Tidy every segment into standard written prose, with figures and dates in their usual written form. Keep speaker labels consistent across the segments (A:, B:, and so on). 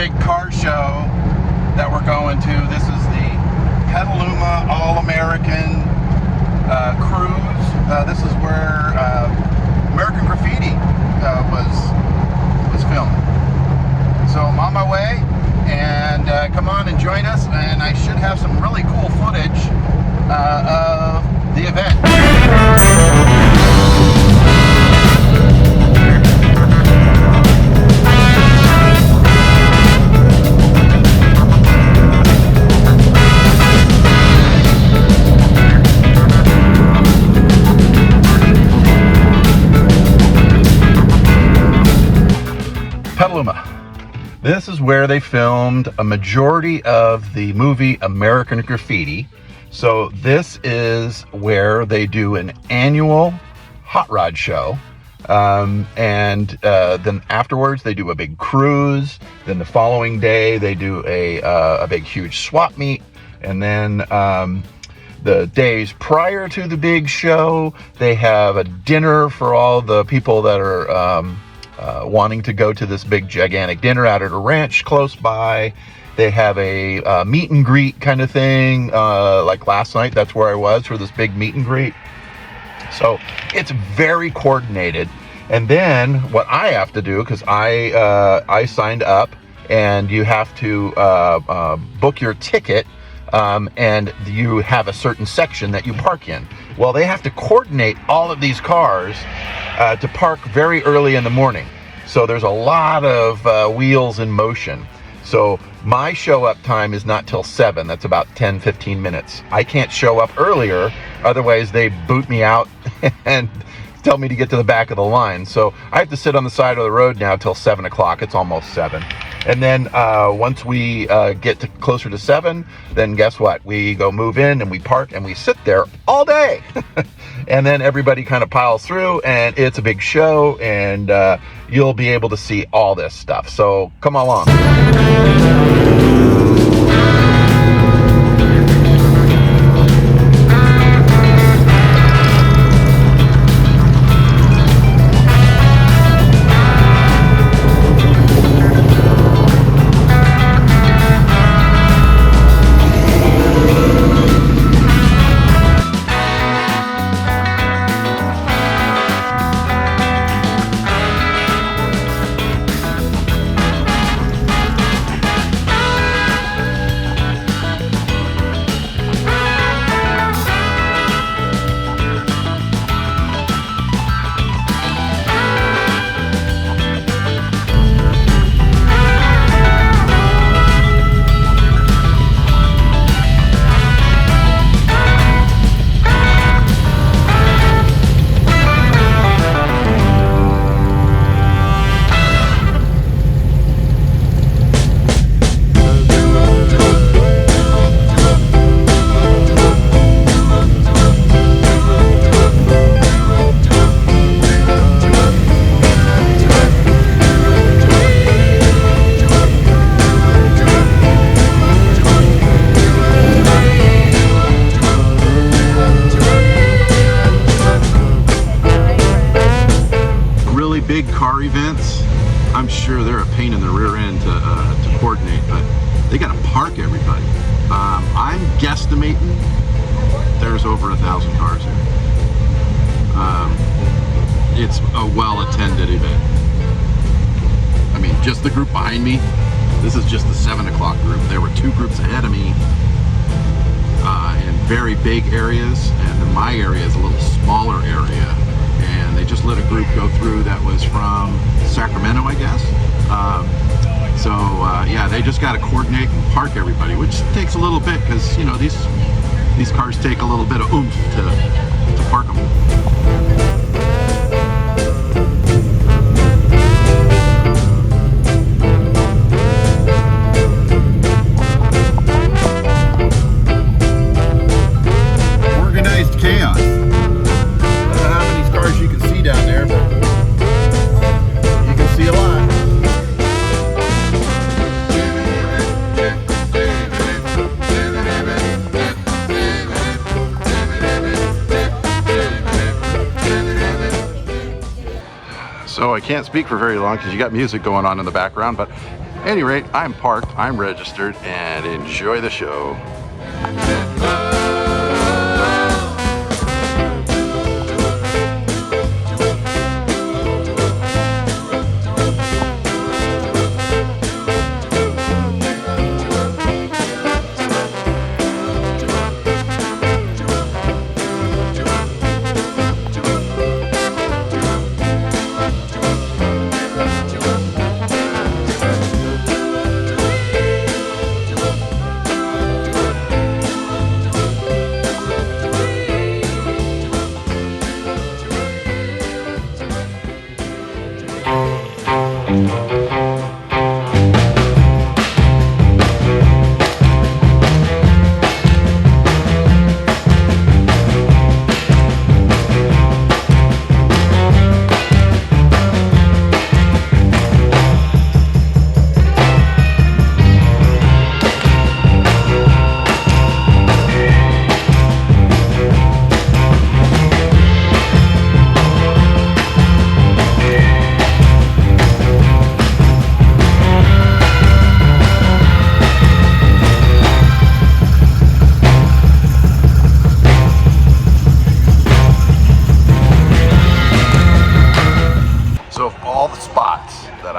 A: big car show that we're going to. This is the Petaluma All-American Cruise. This is where American Graffiti was filmed. So I'm on my way, and come on and join us, and I should have some really cool footage of the event. Petaluma. This is where they filmed a majority of the movie American Graffiti. So this is where they do an annual hot rod show. And then afterwards they do a big cruise. Then the following day they do a big huge swap meet. And then the days prior to the big show, they have a dinner for all the people that are wanting to go to this big gigantic dinner out at a ranch close by. They have a meet and greet kind of thing, like last night. That's where I was for this big meet and greet. So it's very coordinated. And then what I have to do, because I signed up, and you have to book your ticket, and you have a certain section that you park in. Well, they have to coordinate all of these cars to park very early in the morning. So there's a lot of wheels in motion. So my show up time is not till 7. That's about 10-15 minutes. I can't show up earlier, otherwise they boot me out and tell me to get to the back of the line. So I have to sit on the side of the road now till 7 o'clock. It's almost 7. And then once we get to closer to 7, then guess what? We go move in and we park and we sit there all day. And then everybody kind of piles through, and it's a big show, and you'll be able to see all this stuff. So come along. Big car events, I'm sure they're a pain in the rear end to coordinate, but they got to park everybody. I'm guesstimating there's over 1,000 cars here. It's a well-attended event. I mean, just the group behind me, this is just the 7 o'clock group. There were 2 groups ahead of me in very big areas, and then my area is a little smaller area. And they just let a group go through that was from Sacramento, I guess. Yeah, they just got to coordinate and park everybody, which takes a little bit because, you know, these cars take a little bit of oomph to park them. Organized chaos. Down there, but you can see a lot. So I can't speak for very long because you got music going on in the background, but any rate, I'm parked, I'm registered, and enjoy the show.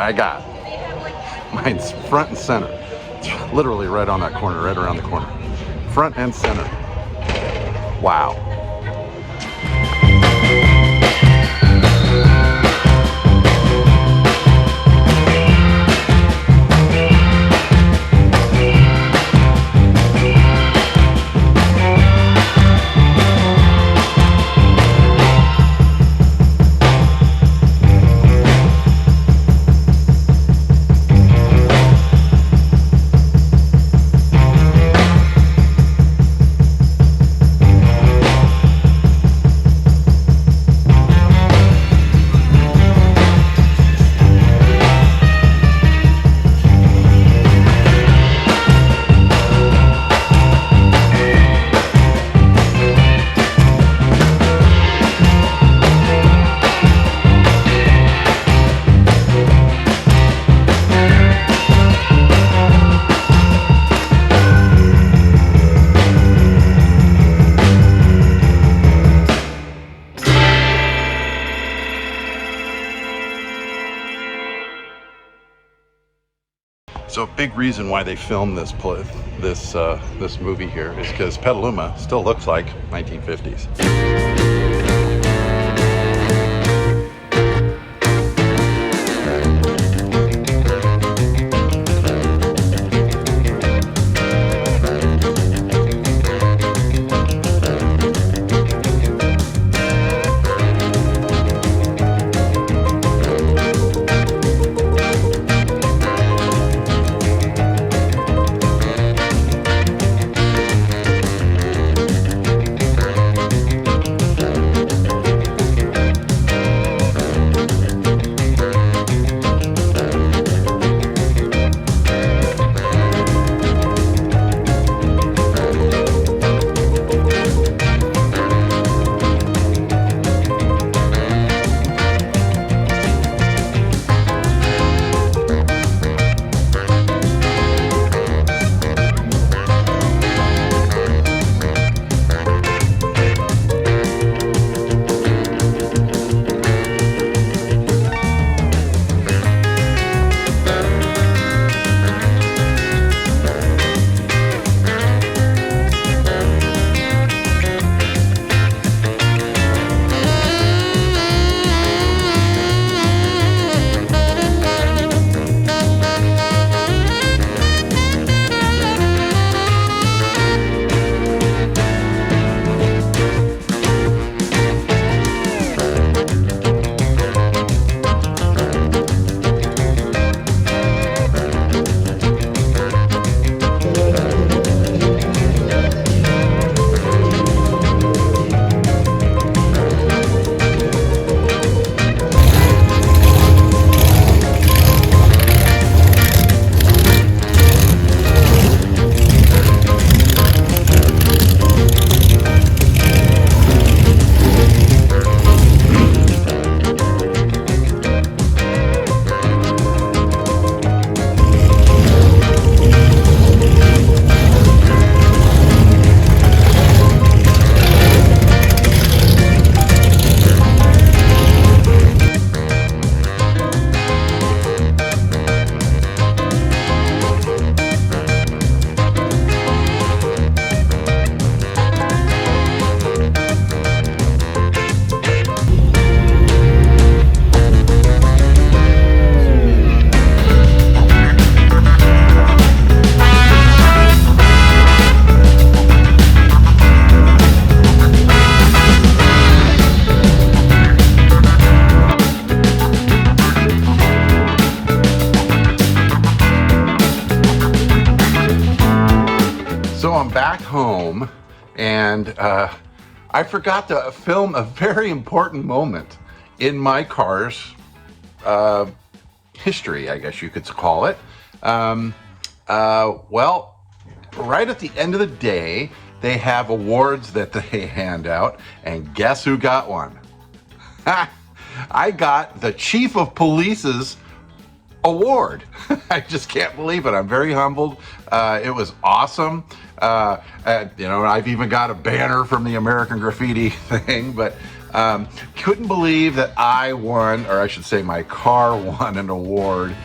A: I got. Mine's front and center. It's literally right on that corner, right around the corner. Front and center. Wow. So a big reason why they filmed this movie here is because Petaluma still looks like 1950s. I'm back home, and I forgot to film a very important moment in my car's history, I guess you could call it. Well, right at the end of the day, they have awards that they hand out, and guess who got one? I got the Chief of Police's award. I just can't believe it. I'm very humbled. It was awesome. I've even got a banner from the American Graffiti thing, but couldn't believe that I won, or I should say my car won an award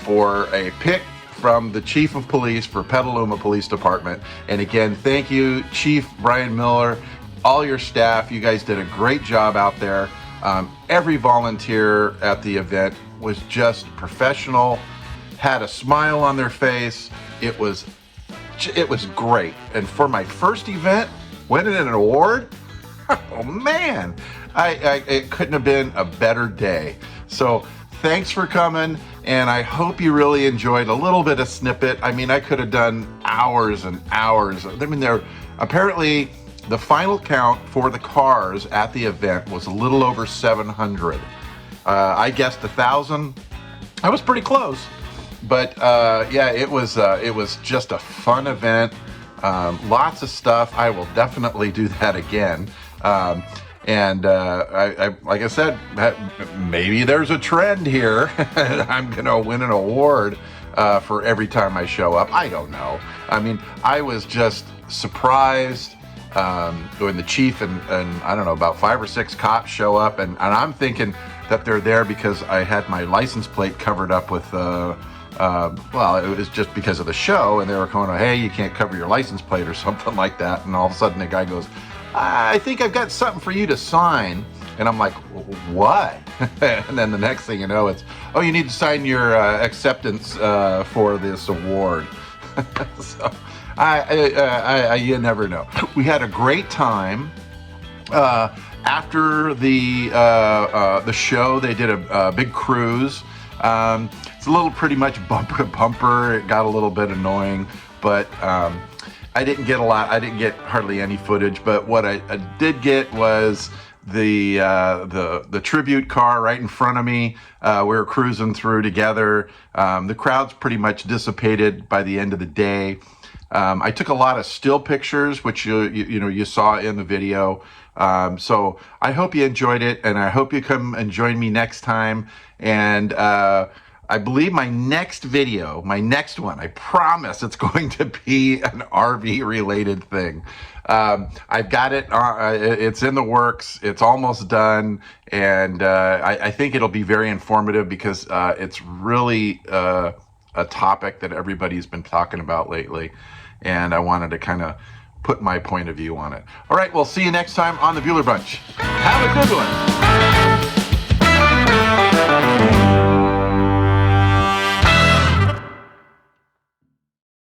A: for a pick from the Chief of Police for Petaluma Police Department. And again, thank you, Chief Brian Miller, all your staff. You guys did a great job out there. Every volunteer at the event was just professional, had a smile on their face. It was great. And for my first event, winning an award, oh man, it couldn't have been a better day. So thanks for coming, and I hope you really enjoyed a little bit of snippet. I mean, I could have done hours and hours. I mean, apparently the final count for the cars at the event was a little over 700. I guessed 1,000. I was pretty close, but yeah, it was just a fun event. Lots of stuff. I will definitely do that again. And like I said, maybe there's a trend here. I'm gonna win an award for every time I show up. I don't know. I mean, I was just surprised when the chief and I don't know, about 5 or 6 cops show up, and I'm thinking that they're there because I had my license plate covered up with well, it was just because of the show, and they were going, hey, you can't cover your license plate or something like that. And all of a sudden the guy goes, I think I've got something for you to sign. And I'm like, what? And then the next thing you know, it's, oh, you need to sign your acceptance for this award. So you never know. We had a great time. After the show, they did a big cruise. It's a little pretty much bumper to bumper. It got a little bit annoying, but I didn't get a lot. I didn't get hardly any footage, but what I did get was the tribute car right in front of me. We were cruising through together. The crowd's pretty much dissipated by the end of the day. I took a lot of still pictures, which you saw in the video. So I hope you enjoyed it, and I hope you come and join me next time. And I believe my next video, my next one, I promise it's going to be an RV related thing. I've got it, it's in the works, it's almost done, and I think it'll be very informative because it's really a topic that everybody's been talking about lately, and I wanted to kind of put my point of view on it. All right, we'll see you next time on the Bueller Bunch. Have a good one.